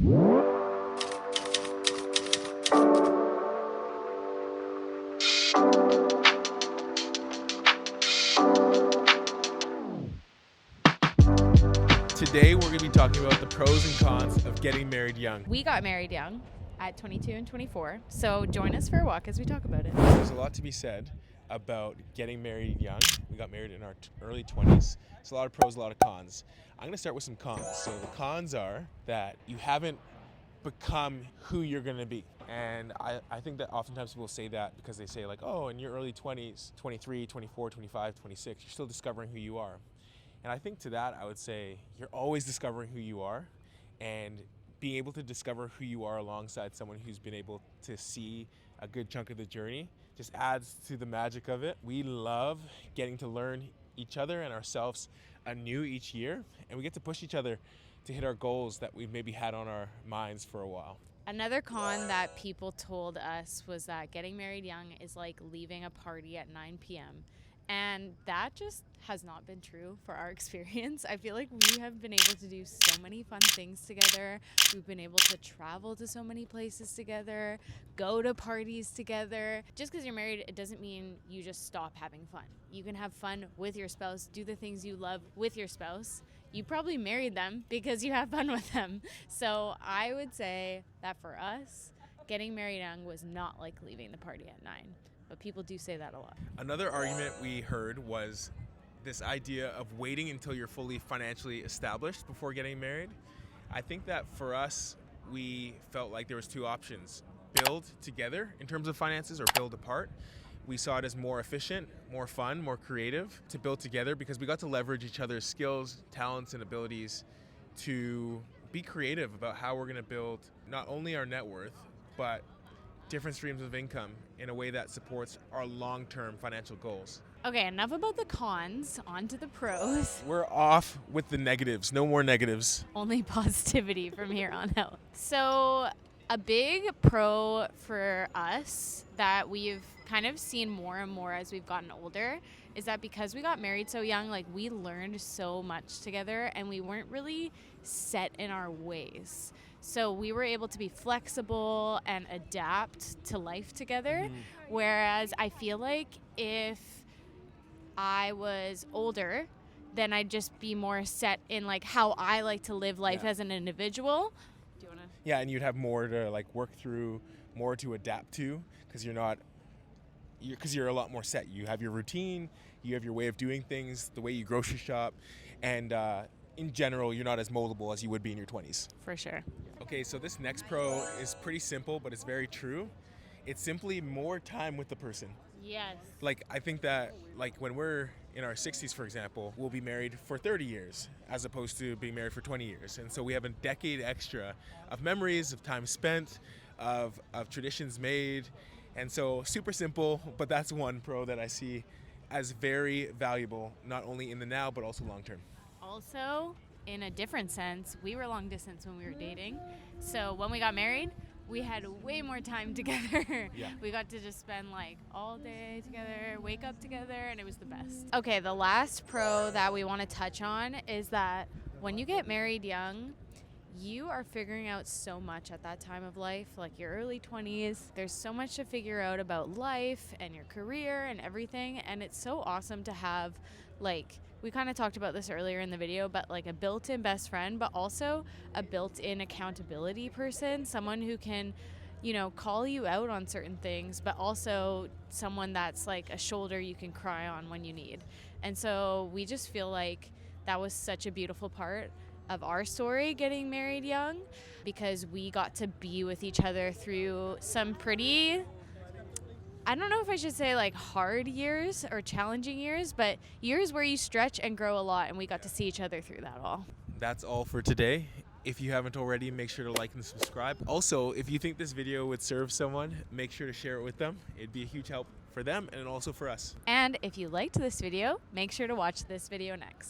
Today we're going to be talking about the pros and cons of getting married young. We got married young at 22 and 24, so join us for a walk as we talk about it. There's a lot to be said about getting married young. We got married in our early 20s. It's a lot of pros, a lot of cons. I'm going to start with some cons. So the cons are that you haven't become who you're going to be. And I think that oftentimes people say that because they say like, oh, in your early 20s, 23, 24, 25, 26, you're still discovering who you are. And I think to that, I would say you're always discovering who you are, and being able to discover who you are alongside someone who's been able to see a good chunk of the journey just adds to the magic of it. We love getting to learn each other and ourselves anew each year, and we get to push each other to hit our goals that we've maybe had on our minds for a while. Another con that people told us was that getting married young is like leaving a party at 9 p.m. And that just has not been true for our experience. I feel like we have been able to do so many fun things together. We've been able to travel to so many places together, go to parties together. Just because you're married, it doesn't mean you just stop having fun. You can have fun with your spouse, do the things you love with your spouse. You probably married them because you have fun with them. So I would say that for us, getting married young was not like leaving the party at 9. But people do say that a lot. Another argument we heard was this idea of waiting until you're fully financially established before getting married. I think that for us, we felt like there was two options: build together in terms of finances or build apart. We saw it as more efficient, more fun, more creative to build together because we got to leverage each other's skills, talents, and abilities to be creative about how we're going to build not only our net worth, but different streams of income in a way that supports our long-term financial goals. Okay, enough about the cons, on to the pros. We're off with the negatives. No more negatives. Only positivity from here on out. So a big pro for us that we've kind of seen more and more as we've gotten older is that because we got married so young, like we learned so much together and we weren't really set in our ways. So we were able to be flexible and adapt to life together. Whereas I feel like if I was older, then I'd just be more set in like how I like to live life as an individual. Do you want to? Yeah, and you'd have more to like work through, more to adapt to, because you're a lot more set. You have your routine, you have your way of doing things, the way you grocery shop, and in general, you're not as moldable as you would be in your 20s. For sure. Okay, so this next pro is pretty simple, but it's very true. It's simply more time with the person. Yes. Like, I think that, like, when we're in our 60s, for example, we'll be married for 30 years as opposed to being married for 20 years. And so we have a decade extra of memories, of time spent, of traditions made. And so super simple, but that's one pro that I see as very valuable, not only in the now, but also long term. Also, in a different sense, we were long distance when we were dating. So when we got married, we had way more time together. Yeah. We got to just spend like all day together, wake up together, and it was the best. Okay, the last pro that we want to touch on is that when you get married young, you are figuring out so much at that time of life, like your early 20s. There's so much to figure out about life and your career and everything. And it's so awesome to have, like, we kind of talked about this earlier in the video, but like a built-in best friend, but also a built-in accountability person, someone who can, you know, call you out on certain things, but also someone that's like a shoulder you can cry on when you need. And so we just feel like that was such a beautiful part of our story getting married young, because we got to be with each other through some pretty, I don't know if I should say like hard years or challenging years, but years where you stretch and grow a lot, and we got to see each other through that all. That's all for today. If you haven't already, make sure to like and subscribe. Also, if you think this video would serve someone, make sure to share it with them. It'd be a huge help for them and also for us. And if you liked this video, make sure to watch this video next.